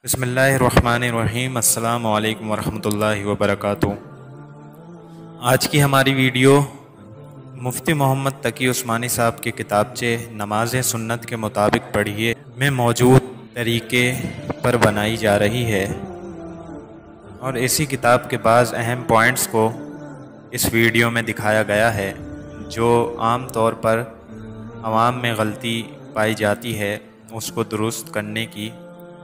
بسم اللہ الرحمن الرحیم۔ السلام علیکم ورحمۃ اللہ وبرکاتہ۔ آج کی ہماری ویڈیو مفتی محمد تقی عثمانی صاحب کے کتابچے نماز سنت کے مطابق پڑھیے میں موجود طریقے پر بنائی جا رہی ہے، اور اسی کتاب کے بعض اہم پوائنٹس کو اس ویڈیو میں دکھایا گیا ہے جو عام طور پر عوام میں غلطی پائی جاتی ہے، اس کو درست کرنے کی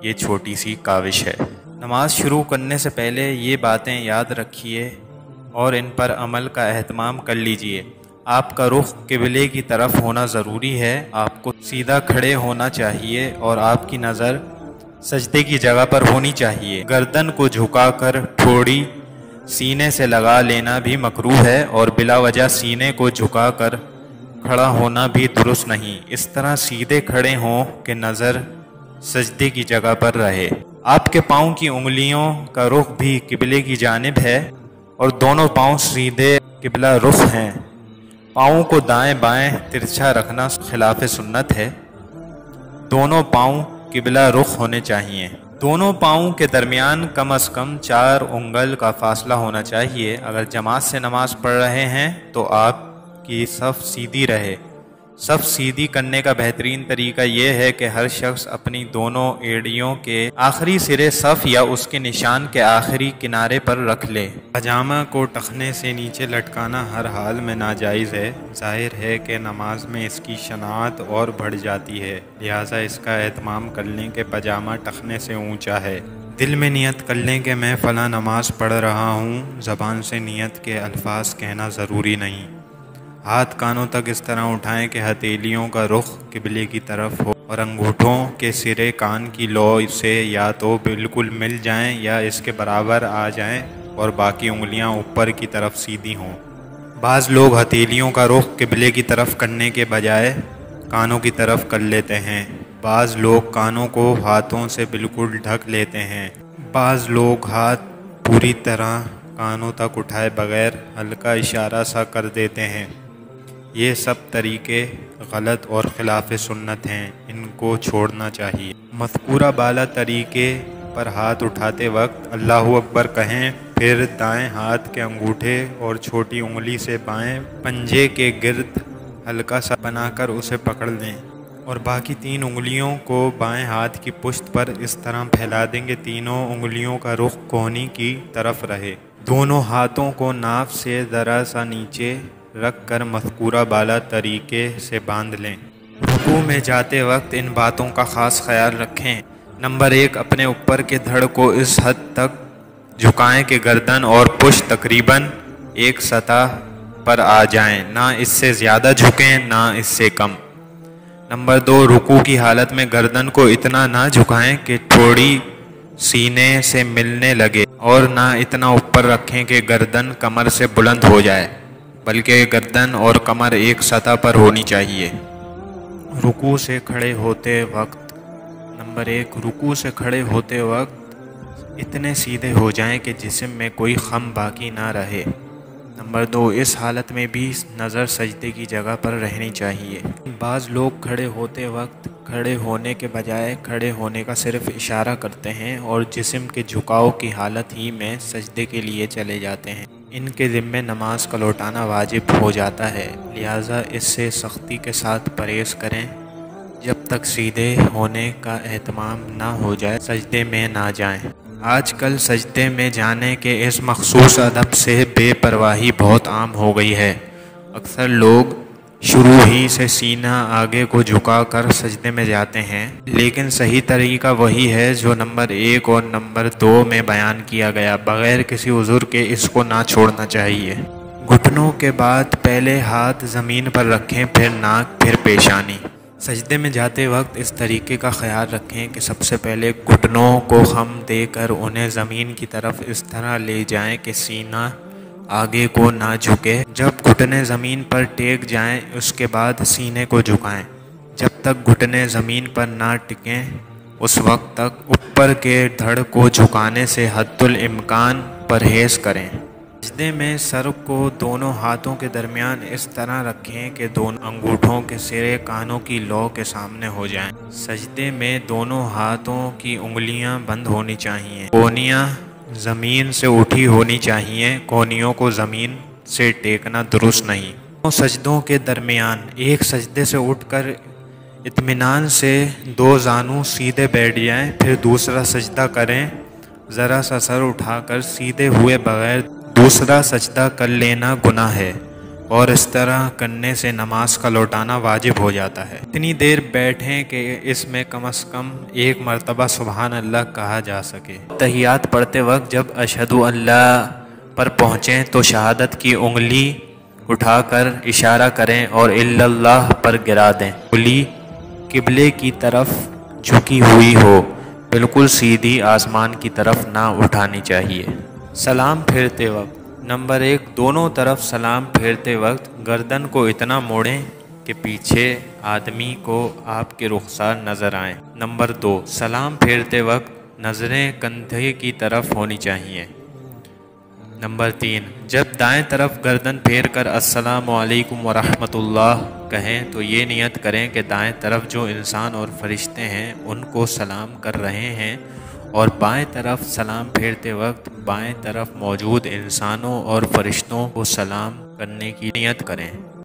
یہ چھوٹی سی کاوش ہے۔ نماز شروع کرنے سے پہلے یہ باتیں یاد رکھیے اور ان پر عمل کا اہتمام کر لیجئے۔ آپ کا رخ قبلے کی طرف ہونا ضروری ہے، آپ کو سیدھا کھڑے ہونا چاہیے اور آپ کی نظر سجدے کی جگہ پر ہونی چاہیے۔ گردن کو جھکا کر ٹھوڑی سینے سے لگا لینا بھی مکروہ ہے، اور بلا وجہ سینے کو جھکا کر کھڑا ہونا بھی درست نہیں۔ اس طرح سیدھے کھڑے ہوں کہ نظر سجدے کی جگہ پر رہے۔ آپ کے پاؤں کی انگلیوں کا رخ بھی قبلے کی جانب ہے، اور دونوں پاؤں سیدھے قبلہ رخ ہیں۔ پاؤں کو دائیں بائیں ترچھا رکھنا خلاف سنت ہے۔ دونوں پاؤں قبلہ رخ ہونے چاہیے۔ دونوں پاؤں کے درمیان کم از کم 4 انگل کا فاصلہ ہونا چاہیے۔ اگر جماعت سے نماز پڑھ رہے ہیں تو آپ کی صف سیدھی رہے۔ صف سیدھی کرنے کا بہترین طریقہ یہ ہے کہ ہر شخص اپنی دونوں ایڑیوں کے آخری سرے صف یا اس کے نشان کے آخری کنارے پر رکھ لے۔ پاجامہ کو ٹخنے سے نیچے لٹکانا ہر حال میں ناجائز ہے۔ ظاہر ہے کہ نماز میں اس کی شناعت اور بڑھ جاتی ہے، لہٰذا اس کا اہتمام کر لیں کہ پاجامہ ٹخنے سے اونچا ہے۔ دل میں نیت کر لیں کہ میں فلاں نماز پڑھ رہا ہوں۔ زبان سے نیت کے الفاظ کہنا ضروری نہیں۔ ہاتھ کانوں تک اس طرح اٹھائیں کہ ہتھیلیوں کا رخ قبلے کی طرف ہو، اور انگوٹھوں کے سرے کان کی لو سے یا تو بالکل مل جائیں یا اس کے برابر آ جائیں، اور باقی انگلیاں اوپر کی طرف سیدھی ہوں۔ بعض لوگ ہتھیلیوں کا رخ قبلے کی طرف کرنے کے بجائے کانوں کی طرف کر لیتے ہیں۔ بعض لوگ کانوں کو ہاتھوں سے بالکل ڈھک لیتے ہیں۔ بعض لوگ ہاتھ پوری طرح کانوں تک اٹھائے بغیر ہلکا اشارہ سا کر دیتے ہیں۔ یہ سب طریقے غلط اور خلاف سنت ہیں، ان کو چھوڑنا چاہیے۔ مذکورہ بالا طریقے پر ہاتھ اٹھاتے وقت اللہ اکبر کہیں، پھر دائیں ہاتھ کے انگوٹھے اور چھوٹی انگلی سے بائیں پنجے کے گرد ہلکا سا بنا کر اسے پکڑ لیں، اور باقی 3 انگلیوں کو بائیں ہاتھ کی پشت پر اس طرح پھیلا دیں کہ تینوں انگلیوں کا رخ کوہنی کی طرف رہے۔ دونوں ہاتھوں کو ناف سے ذرا سا نیچے رکھ کر مذکورہ بالا طریقے سے باندھ لیں۔ رکوع میں جاتے وقت ان باتوں کا خاص خیال رکھیں۔ نمبر 1، اپنے اوپر کے دھڑ کو اس حد تک جھکائیں کہ گردن اور پشت تقریباً ایک سطح پر آ جائیں، نہ اس سے زیادہ جھکیں نہ اس سے کم۔ نمبر 2، رکوع کی حالت میں گردن کو اتنا نہ جھکائیں کہ ٹھوڑی سینے سے ملنے لگے، اور نہ اتنا اوپر رکھیں کہ گردن کمر سے بلند ہو جائے، بلکہ گردن اور کمر ایک سطح پر ہونی چاہیے۔ رکوع سے کھڑے ہوتے وقت نمبر 1، رکوع سے کھڑے ہوتے وقت اتنے سیدھے ہو جائیں کہ جسم میں کوئی خم باقی نہ رہے۔ نمبر 2، اس حالت میں بھی نظر سجدے کی جگہ پر رہنی چاہیے۔ بعض لوگ کھڑے ہوتے وقت کھڑے ہونے کے بجائے کھڑے ہونے کا صرف اشارہ کرتے ہیں اور جسم کے جھکاؤ کی حالت ہی میں سجدے کے لیے چلے جاتے ہیں۔ ان کے ذمے نماز کا لوٹانا واجب ہو جاتا ہے، لہٰذا اس سے سختی کے ساتھ پرہیز کریں۔ جب تک سیدھے ہونے کا اہتمام نہ ہو جائے سجدے میں نہ جائیں۔ آج کل سجدے میں جانے کے اس مخصوص ادب سے بے پرواہی بہت عام ہو گئی ہے۔ اکثر لوگ شروع ہی سے سینہ آگے کو جھکا کر سجدے میں جاتے ہیں، لیکن صحیح طریقہ وہی ہے جو نمبر 1 اور نمبر 2 میں بیان کیا گیا۔ بغیر کسی عذر کے اس کو نہ چھوڑنا چاہیے۔ گھٹنوں کے بعد پہلے ہاتھ زمین پر رکھیں، پھر ناک، پھر پیشانی۔ سجدے میں جاتے وقت اس طریقے کا خیال رکھیں کہ سب سے پہلے گھٹنوں کو خم دے کر انہیں زمین کی طرف اس طرح لے جائیں کہ سینہ آگے کو نہ جھکے۔ جب گھٹنے زمین پر ٹیک جائیں اس کے بعد سینے کو جھکائیں۔ جب تک گھٹنے زمین پر نہ ٹکیں اس وقت تک اوپر کے دھڑ کو جھکانے سے حد الامکان پرہیز کریں۔ سجدے میں سر کو دونوں ہاتھوں کے درمیان اس طرح رکھیں کہ دونوں انگوٹھوں کے سرے کانوں کی لو کے سامنے ہو جائیں۔ سجدے میں دونوں ہاتھوں کی انگلیاں بند ہونی چاہیے، کونیاں زمین سے اٹھی ہونی چاہیے، کونیوں کو زمین سے ٹیکنا درست نہیں۔ سجدوں کے درمیان ایک سجدے سے اٹھ کر اطمینان سے 2 زانوں سیدھے بیٹھ جائیں، پھر دوسرا سجدہ کریں۔ ذرا سا سر اٹھا کر سیدھے ہوئے بغیر دوسرا سجدہ کر لینا گناہ ہے، اور اس طرح کرنے سے نماز کا لوٹانا واجب ہو جاتا ہے۔ اتنی دیر بیٹھیں کہ اس میں کم از کم 1 مرتبہ سبحان اللہ کہا جا سکے۔ تحیات پڑھتے وقت جب اشہد اللہ پر پہنچیں تو شہادت کی انگلی اٹھا کر اشارہ کریں اور الا اللہ پر گرا دیں۔ انگلی قبلے کی طرف جھکی ہوئی ہو، بالکل سیدھی آسمان کی طرف نہ اٹھانی چاہیے۔ سلام پھیرتے وقت نمبر 1، دونوں طرف سلام پھیرتے وقت گردن کو اتنا موڑیں کہ پیچھے آدمی کو آپ کے رخسار نظر آئیں۔ نمبر 2، سلام پھیرتے وقت نظریں کندھے کی طرف ہونی چاہیے۔ نمبر 3، جب دائیں طرف گردن پھیر کر السلام علیکم ورحمۃ اللہ کہیں تو یہ نیت کریں کہ دائیں طرف جو انسان اور فرشتے ہیں ان کو سلام کر رہے ہیں، اور بائیں طرف سلام پھیرتے وقت بائیں طرف موجود انسانوں اور فرشتوں کو سلام کرنے کی نیت کریں۔